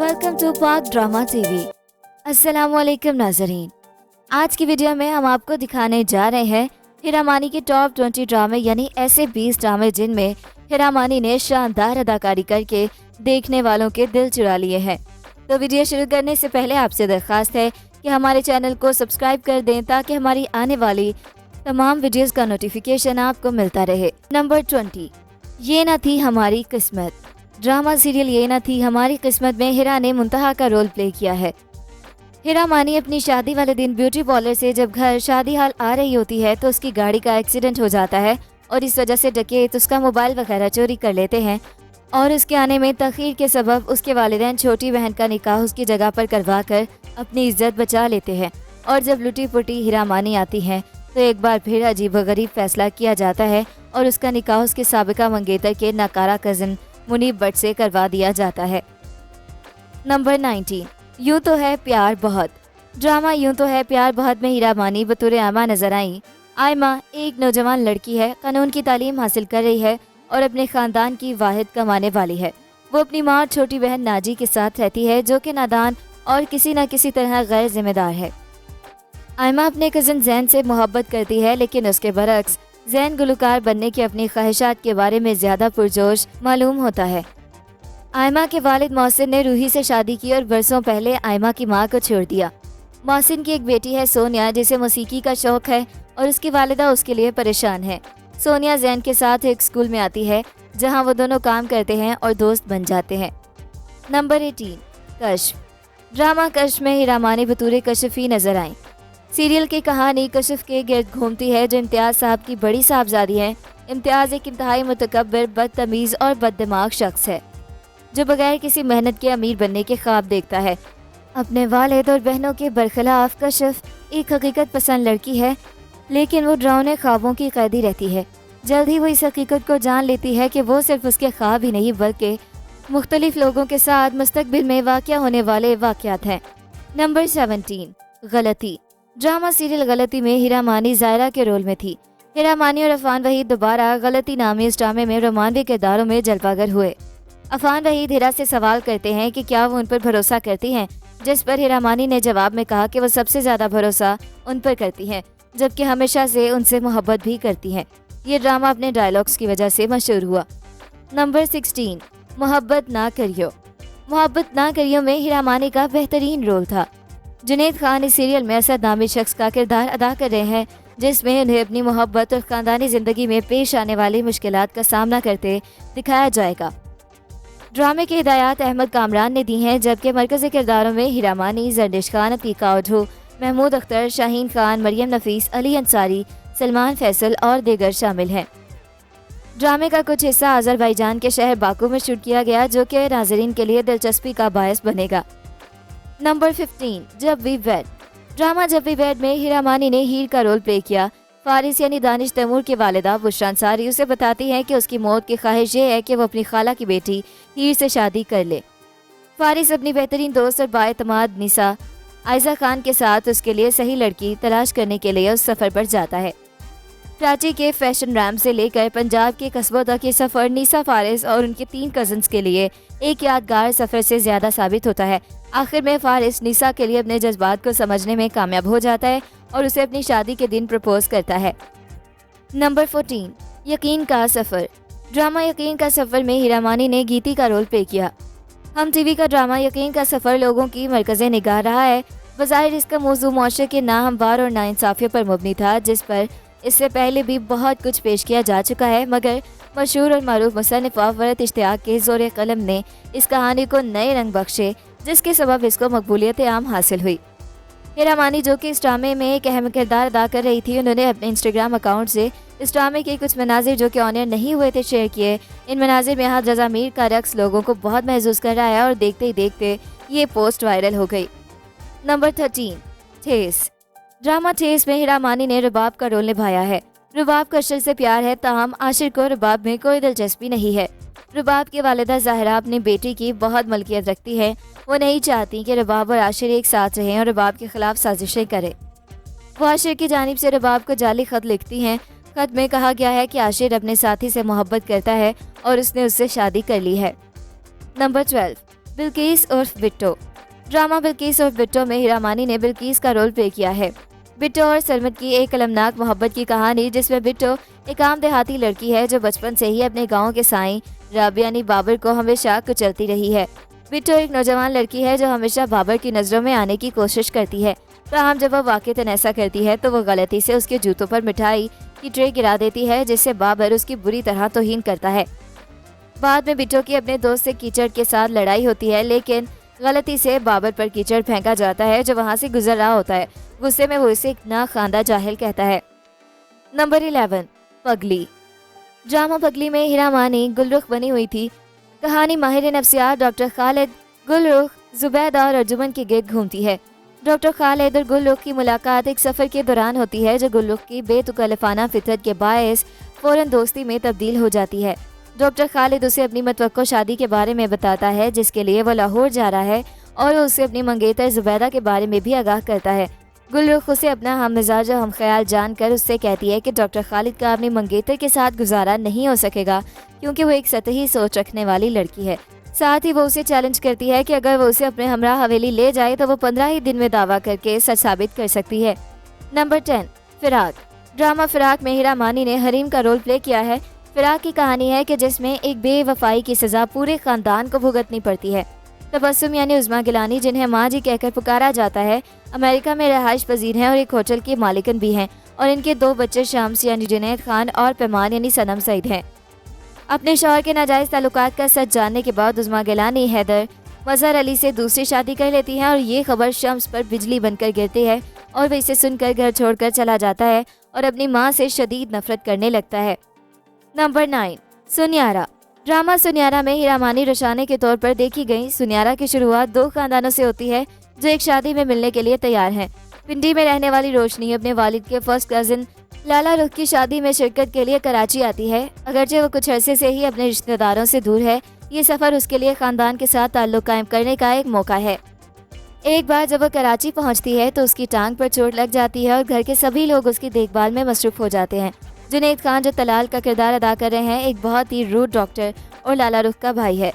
Welcome to पाक drama TV. अस्सलामुअलैकुम नाजरीन, आज की वीडियो में हम आपको दिखाने जा रहे हैं हीरा मानी के टॉप 20 ड्रामे, यानी ऐसे 20 ड्रामे जिनमें हीरा मानी ने शानदार अदाकारी करके देखने वालों के दिल चुरा लिए हैं। तो वीडियो शुरू करने से पहले आपसे दरख्वास्त है कि हमारे चैनल को सब्सक्राइब कर दें ताकि हमारी आने वाली तमाम वीडियोस का नोटिफिकेशन आपको मिलता रहे। नंबर 20, ये ना थी हमारी किस्मत। ड्रामा सीरियल ये ना थी हमारी किस्मत में हीरा ने मुंतहा का रोल प्ले किया है। हीरा मानी अपनी शादी वाले दिन ब्यूटी पार्लर से जब घर शादी हाल आ रही होती है तो उसकी गाड़ी का एक्सीडेंट हो जाता है और इस वजह से डकैत उसका मोबाइल वगैरह चोरी कर लेते हैं और उसके आने में तखीर के सबब उसके वालिदैन छोटी बहन का निकाह उसकी जगह पर करवा कर अपनी इज्जत बचा लेते हैं। और जब लुटी पुटी हीरा मानी आती है तो एक बार फिर अजीबोगरीब फैसला किया जाता है और उसका निकाह उसके साबिका मंगेतर के नाकारा कज़न मुनीब भट्ट से करवा दिया जाता है। नंबर 19, यूं तो है प्यार बहुत। ड्रामा यूं तो है प्यार बहुत में हीरा मानी बतौर आयमा नजर आई। आयमा एक नौजवान लड़की है, कानून की तालीम हासिल कर रही है और अपने खानदान की वाहिद कमाने वाली है। वो अपनी माँ और छोटी बहन नाजी के साथ रहती है जो कि नादान और किसी न किसी तरह गैर जिम्मेदार है। आयमा अपने कज़न जैन से मोहब्बत करती है, लेकिन उसके बरक्स जैन गुलकार बनने की अपनी ख्वाहिशात के बारे में ज़्यादा पुरजोश मालूम होता है। आयमा के वालिद मोहसिन ने रूही से शादी की और बरसों पहले आयमा की मां को छोड़ दिया। मोहसिन की एक बेटी है सोनिया, जिसे मौसीकी का शौक है और उसकी वालिदा उसके लिए परेशान है। सोनिया जैन के साथ एक स्कूल में आती है जहां वो दोनों काम करते हैं और दोस्त बन जाते हैं। नंबर 18, कश्फ। ड्रामा कश्फ में हीरा मानी बतौर कश्फी नजर आई। सीरियल की कहानी कश्फ के गिर्द घूमती है जो इम्तियाज़ साहब की बड़ी साहबजादी है। इम्तियाज़ एक इंतहाई मुतकब्बिर, बदतमीज़ और बददिमाग शख्स है जो बगैर किसी मेहनत के अमीर बनने के ख्वाब देखता है। अपने वालिद और बहनों के बरखिलाफ कश्फ एक हकीकत पसंद लड़की है, लेकिन वो डरावने ख्वाबों की कैदी रहती है। जल्द ही वो इस हकीकत को जान लेती है कि वो सिर्फ उसके ख्वाब ही नहीं बल्कि मुख्तलिफ लोगों के साथ मुस्तकबिल में वाक़या होने वाले वाक़यात हैं। नंबर 17, गलती। ड्रामा सीरियल गलती में हीरा मानी ज़ायरा के रोल में थी। हीरा मानी और अफान वहीद दोबारा गलती नामी इस ड्रामे में रोमांटिक किरदारों में जलवागर हुए। अफान वहीद हीरा से सवाल करते हैं कि क्या वो उन पर भरोसा करती हैं, जिस पर हीरा मानी ने जवाब में कहा कि वो सबसे ज़्यादा भरोसा उन पर करती हैं, जबकि हमेशा से उनसे मोहब्बत भी करती हैं। ये ड्रामा अपने डायलॉग्स की वजह से मशहूर हुआ। नंबर 16, मोहब्बत ना करियो। मोहब्बत ना करियो में हीरा मानी का बेहतरीन रोल था। जुनैद खान इस सीरियल में असद नामी शख्स का किरदार अदा कर रहे हैं, जिसमें उन्हें अपनी मोहब्बत और ख़ानदानी ज़िंदगी में पेश आने वाली मुश्किलात का सामना करते दिखाया जाएगा। ड्रामे की हिदायत अहमद कामरान ने दी हैं, जबकि मरकज़ी किरदारों में हीरा मानी, जरदिश खान, अतीका ओझो, महमूद अख्तर, शाहीन खान, मरियम नफीस, अली अंसारी, सलमान फैसल और दीगर शामिल हैं। ड्रामे का कुछ हिस्सा अज़रबैजान के शहर बाकू में शूट किया गया, जो कि नाज़रीन के लिए दिलचस्पी का बायस बनेगा। नंबर 15, जब वी वेड। ड्रामा जब वी वेड में हीरा मानी ने हीर का रोल प्ले किया। फारिस यानी दानिश तैमूर की वालिदा बुशरा अंसारी उसे बताती हैं कि उसकी मौत की ख्वाहिश ये है कि वो अपनी खाला की बेटी हीर से शादी कर ले। फारिस अपनी बेहतरीन दोस्त और बाएतमाद निसा आयजा खान के साथ उसके लिए सही लड़की तलाश करने के लिए उस सफ़र पर जाता है। कराची के फैशन रैम से लेकर पंजाब के कस्बों तक ये सफ़र निसा, फारिस और उनके 3 कज़न्स के लिए एक यादगार सफ़र से ज़्यादा साबित होता है। आखिर में फारिस निसा के लिए अपने जज्बात को समझने में कामयाब हो जाता है और उसे अपनी शादी के दिन प्रपोज करता है। नंबर 14, यकीन का सफ़र। ड्रामा यकीन का सफ़र में हीरा मानी ने गीती का रोल प्ले किया। हम टीवी का ड्रामा यकीन का सफ़र लोगों की मरकज़े निगाह रहा है। बज़ाहिर इसका मौजू मुआशरे के नाहमवार और नाइंसाफ़ियों पर मबनी था, जिस पर इससे पहले भी बहुत कुछ पेश किया जा चुका है, मगर मशहूर और मारूफ मुसन्निफ़ वरत इश्तियाक के ज़ोर कलम ने इस कहानी को नए रंग बख्शे, जिसके सबब इसको मकबूलियत आम हासिल हुई। हीरा मानी, जो कि इस ड्रामे में एक अहम किरदार अदा कर रही थी, उन्होंने अपने इंस्टाग्राम अकाउंट से इस ड्रामे के कुछ मनाजिर जो कि ऑन एयर नहीं हुए थे शेयर किए। इन मनाजिर में हाथ रज़ा मीर का रक्स लोगों को बहुत महसूस कर रहा है और देखते ही देखते ये पोस्ट वायरल हो गई। नंबर 13, ठेस। ड्रामा ठेस में हीरा मानी ने रुबाब का रोल निभाया है। रुबाब को अशर से प्यार है, ताहम आशिर को रुबाब में कोई दिलचस्पी नहीं है। रुबाब की वालिदा ज़ाहिरा अपनी बेटी की बहुत मलकियत रखती है। वो नहीं चाहती कि रुबाब और आशिर एक साथ रहें और रुबाब के खिलाफ साजिशें करें। वो आशिर की जानिब से रुबाब को जाली खत लिखती हैं। खत में कहा गया है कि आशिर अपने साथी से मोहब्बत करता है और उसने उससे शादी कर ली है। नंबर 12, بلقیس عرف بٹو۔ ڈرامہ بلقیس عرف بٹو میں ہیرا مانی نے بلقیس کا رول پلے کیا ہے۔ بٹو اور سرمد کی ایک المناک محبت کی کہانی، جس میں بٹو ایک عام دیہاتی لڑکی ہے جو بچپن سے ہی اپنے گاؤں کے سائیں راب یعنی بابر کو ہمیشہ کچلتی رہی ہے۔ بٹو ایک نوجوان لڑکی ہے جو ہمیشہ بابر کی نظروں میں آنے کی کوشش کرتی ہے، تاہم جب وہ واقعتاً ایسا کرتی ہے تو وہ غلطی سے اس کے جوتوں پر مٹھائی کی ٹرے گرا دیتی ہے، جس سے بابر اس کی بری طرح توہین کرتا ہے۔ بعد میں بٹو کی اپنے دوست سے کیچڑ کے ساتھ لڑائی ہوتی ہے، لیکن غلطی سے بابر پر کیچڑ پھینکا جاتا ہے جو وہاں سے گزر رہا ہوتا ہے۔ غصے میں وہ اسے ایک ناخواندہ جاہل کہتا ہے۔ نمبر 11، پگلی۔ ڈرامہ پگلی میں ہیرا مانی گلرخ بنی ہوئی تھی۔ کہانی ماہر نفسیات ڈاکٹر خالد گلرخ زبیدہ اور ارجمن کے گرد گھومتی ہے۔ ڈاکٹر خالد اور گلرخ کی ملاقات ایک سفر کے دوران ہوتی ہے جو گلرخ کی بے تکلفانہ فطرت کے باعث فوراً دوستی میں تبدیل ہو جاتی ہے۔ ڈاکٹر خالد اسے اپنی متوقع شادی کے بارے میں بتاتا ہے جس کے لیے وہ لاہور جا رہا ہے، اور وہ اسے اپنی منگیتر زبیدہ کے بارے میں بھی آگاہ کرتا ہے۔ گلرخ اسے اپنا ہم مزاج و ہم خیال جان کر اس سے کہتی ہے کہ ڈاکٹر خالد کا اپنی منگیتر کے ساتھ گزارا نہیں ہو سکے گا کیونکہ وہ ایک سطحی سوچ رکھنے والی لڑکی ہے۔ ساتھ ہی وہ اسے چیلنج کرتی ہے کہ اگر وہ اسے اپنے ہمراہ حویلی لے جائے تو وہ 15 ہی دن میں دعویٰ کر کے سچ ثابت کر سکتی ہے۔ نمبر 10، فراق۔ ڈرامہ فراق میں ہیرا مانی نے حریم کا رول پلے کیا ہے۔ فراق کی کہانی ہے کہ جس میں ایک بے وفائی کی سزا پورے خاندان کو بھگتنی پڑتی ہے۔ تبسم یعنی عظمیٰ گیلانی، جنہیں ماں جی کہہ کر پکارا جاتا ہے، امریکہ میں رہائش پذیر ہیں اور ایک ہوٹل کی مالکن بھی ہیں، اور ان کے 2 بچے شمس یعنی جنید خان اور پیمان یعنی صنم سعید ہیں۔ اپنے شوہر کے ناجائز تعلقات کا سچ جاننے کے بعد عظمیٰ گیلانی حیدر مظہر علی سے دوسری شادی کر لیتی ہیں، اور یہ خبر شمس پر بجلی بن کر گرتی ہے اور وہ اسے سن کر گھر چھوڑ کر چلا جاتا ہے اور اپنی ماں سے شدید نفرت کرنے لگتا ہے۔ نمبر 9، سنیارا۔ ڈرامہ سنیارا میں ہیرا مانی رشانے کے طور پر دیکھی گئی۔ سنیارا کی شروعات 2 خاندانوں سے ہوتی ہے جو ایک شادی میں ملنے کے لیے تیار ہیں۔ پنڈی میں رہنے والی روشنی اپنے والد کے فرسٹ کزن لالا رخ کی شادی میں شرکت کے لیے کراچی آتی ہے۔ اگرچہ وہ کچھ عرصے سے ہی اپنے رشتہ داروں سے دور ہے، یہ سفر اس کے لیے خاندان کے ساتھ تعلق قائم کرنے کا ایک موقع ہے۔ ایک بار جب وہ کراچی پہنچتی ہے تو اس کی ٹانگ پر چوٹ لگ جاتی ہے اور گھر کے سبھی لوگ اس کی دیکھ بھال میں مصروف ہو جاتے ہیں۔ جنید خان جو طلال کا کردار ادا کر رہے ہیں، ایک بہت ہی روڈ ڈاکٹر اور لالا رخ کا بھائی ہے۔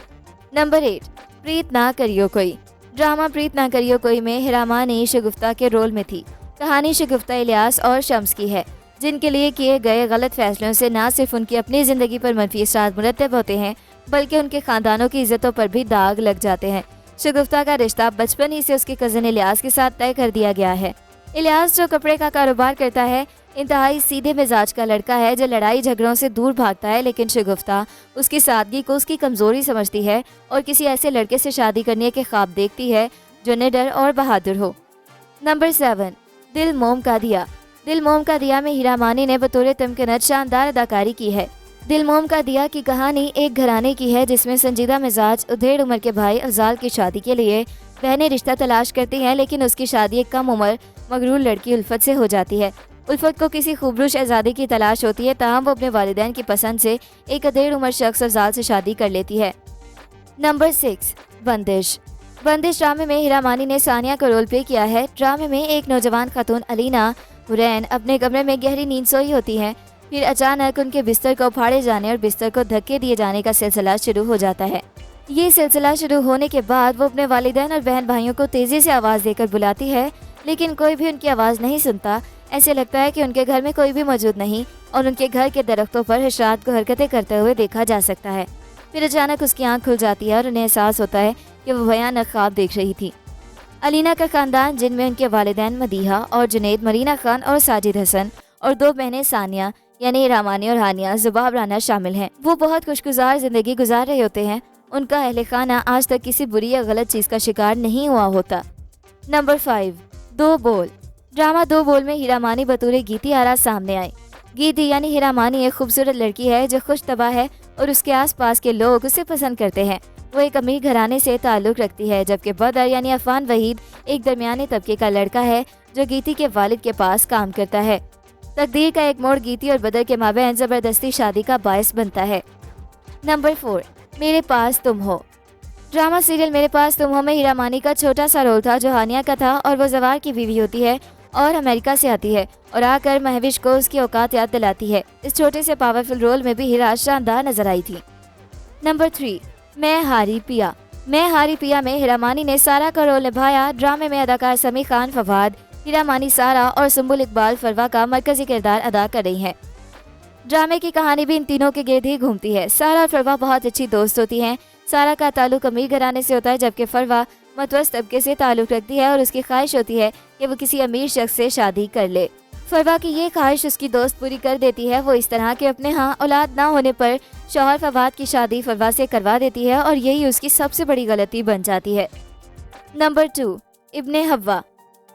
نمبر 8، پریت نہ کریو کوئی۔ ڈرامہ پریت نہ کریو کوئی میں ہیرا مانی شگفتہ کے رول میں تھی۔ کہانی شگفتہ الیاس اور شمس کی ہے، جن کے لیے کیے گئے غلط فیصلوں سے نہ صرف ان کی اپنی زندگی پر منفی اثرات مرتب ہوتے ہیں بلکہ ان کے خاندانوں کی عزتوں پر بھی داغ لگ جاتے ہیں۔ شگفتہ کا رشتہ بچپن ہی سے اس کے کزن الیاس کے ساتھ طے کر دیا گیا ہے۔ الیاس جو کپڑے کا کاروبار کرتا ہے، انتہائی سیدھے مزاج کا لڑکا ہے جو لڑائی جھگڑوں سے دور بھاگتا ہے، لیکن شگفتہ اس کی سادگی کو اس کی کمزوری سمجھتی ہے اور کسی ایسے لڑکے سے شادی کرنے کے خواب دیکھتی ہے جو نڈر اور بہادر ہو۔ نمبر 7، دل موم کا دیا۔ دل موم کا دیا میں ہیرا مانی نے بطور تمکنت شاندار اداکاری کی ہے۔ دل موم کا دیا کی کہانی ایک گھرانے کی ہے جس میں سنجیدہ مزاج ادھیڑ عمر کے بھائی افضال کی شادی کے لیے بہنیں رشتہ تلاش کرتی ہیں، لیکن اس کی شادی ایک کم عمر مغرور لڑکی الفت سے ہو جاتی ہے۔ الفت کو کسی خوبرو شہزادی کی تلاش ہوتی ہے، تاہم وہ اپنے والدین کی پسند سے ایک ادھیڑ عمر شخص افضال سے شادی کر لیتی ہے۔ نمبر 6، بندش۔ بندش ڈرامے میں ہیرا مانی نے ثانیہ کا رول پلے کیا ہے۔ ڈرامے میں ایک نوجوان خاتون علینا حرین اپنے کمرے میں گہری نیند سوئی ہوتی ہیں، پھر اچانک ان کے بستر کو پھاڑے جانے اور بستر کو دھکے دیے جانے کا سلسلہ شروع ہو جاتا ہے۔ یہ سلسلہ شروع ہونے کے بعد وہ اپنے والدین اور بہن بھائیوں کو تیزی سے آواز دے کر بلاتی ہے، لیکن کوئی بھی ان کی آواز نہیں سنتا۔ ایسے لگتا ہے کہ ان کے گھر میں کوئی بھی موجود نہیں اور ان کے گھر کے درختوں پر حشرات کو حرکتیں کرتے ہوئے دیکھا جا سکتا ہے۔ پھر اچانک اس کی آنکھ کھل جاتی ہے اور انہیں احساس ہوتا ہے کہ وہ بھیانک خواب دیکھ رہی تھی۔ علینا کا خاندان، جن میں ان کے والدین مدیحہ اور جنید، مرینا خان اور ساجد حسن، اور 2 بہنیں ثانیہ یعنی ہیرا مانی اور ہانیہ زباب رانا شامل ہیں، وہ بہت خوشگزار زندگی گزار رہے ہوتے ہیں۔ ان کا اہل خانہ آج تک کسی بری یا غلط چیز کا شکار نہیں ہوا ہوتا۔ نمبر 5، 2 بول۔ ڈرامہ 2 بول میں ہیرا مانی بطور گیتی آرا سامنے آئی۔ گیتی یعنی ہیرا مانی ایک خوبصورت لڑکی ہے جو خوش طبع ہے اور اس کے آس پاس کے لوگ اسے پسند کرتے ہیں۔ وہ ایک امیر گھرانے سے تعلق رکھتی ہے، جبکہ بدر یعنی عفان وحید ایک درمیانے طبقے کا لڑکا ہے جو گیتی کے والد کے پاس کام کرتا ہے۔ تقدیر کا ایک موڑ گیتی اور بدر کے مابین زبردستی شادی کا باعث بنتا ہے۔ نمبر 4، میرے پاس تم ہو۔ ڈرامہ سیریل میرے پاس تم ہو میں ہیرا مانی کا چھوٹا سا رول تھا جو ہانیہ کا تھا، اور وہ زوار کی بیوی ہوتی ہے اور امریکہ سے آتی ہے اور آ کر مہوش کو اس کی اوقات یاد دلاتی ہے۔ اس چھوٹے سے پاورفل رول میں بھی ہیرا شاندار نظر آئی تھی۔ نمبر 3، میں ہاری پیا۔ मैं हारी पिया में हीरा मानी ने सारा का रोल निभाया। ड्रामे में अदाकार समी खान फवाद, हीरा मानी सारा और सुम्बुल इकबाल फरवा का मरकजी किरदार अदा कर रही हैं। ड्रामे की कहानी भी इन तीनों के गिर्द ही घूमती है। सारा और फरवा बहुत अच्छी दोस्त होती हैं। सारा का ताल्लुक अमीर घराने से होता है, जबकि फरवा मतवस्त तबके से ताल्लुक रखती है और उसकी ख्वाहिश होती है कि वो किसी अमीर शख्स से शादी कर ले। फरवा की ये ख्वाहिश उसकी दोस्त पूरी कर देती है। वो इस तरह के अपने यहाँ औलाद ना होने पर शौहर फवाद की शादी फरवा से करवा देती है और यही उसकी सबसे बड़ी गलती बन जाती है। नंबर 2, इब्ने हव्वा।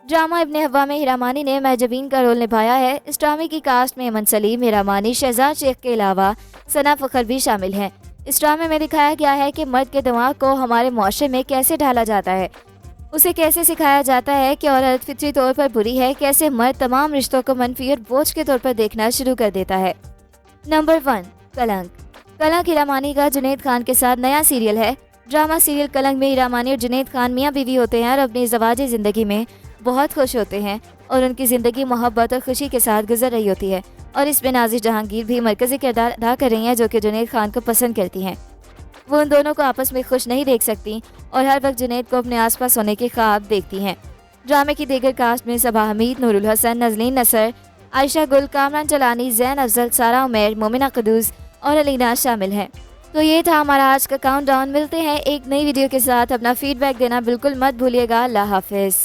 ड्रामा इब्ने हव्वा में हीरा मानी ने महजबीन का रोल निभाया है। इस ड्रामे की कास्ट में अमन सलीम, हीरा मानी, शहजाद शेख के अलावा सना फखर भी शामिल हैं। इस ड्रामे में दिखाया गया है कि मर्द के दिमाग को हमारे मुआशरे में कैसे ढाला जाता है, उसे कैसे सिखाया जाता है कि औरत फितरी तौर पर बुरी है, कैसे मर्द तमाम रिश्तों को मनफी और बोझ के तौर पर देखना शुरू कर देता है। नंबर 1, कलंक। कलंक हीरा मानी का जुनैद खान के साथ नया सीरियल है। ड्रामा सीरियल कलंक में हीरा मानी और जुनैद खान मियाँ बीवी होते हैं और अपनी ज़वाजी ज़िंदगी में बहुत खुश होते हैं और उनकी ज़िंदगी मोहब्बत और खुशी के साथ गुजर रही होती है। और इसमें नाज़िर जहांगीर भी मरकज़ी किरदार अदा कर रही हैं, जो कि जुनैद खान को पसंद करती हैं। वो उन दोनों को आपस में खुश नहीं देख सकती और हर वक्त जुनैद को अपने आसपास होने के ख्वाब देखती हैं। ड्रामे की दीगर कास्ट में सबा हमीद, नूरुल हसन, नजनीन नसर, आयशा गुल, कामरान चलानी, जैन अफजल, सारा उमैर, मोमिना कदूस और अलीना शामिल हैं। तो ये था हमारा आज का काउंटडाउन। मिलते हैं एक नई वीडियो के साथ। अपना फीडबैक देना बिल्कुल मत भूलिएगा। अल्लाह हाफिज़।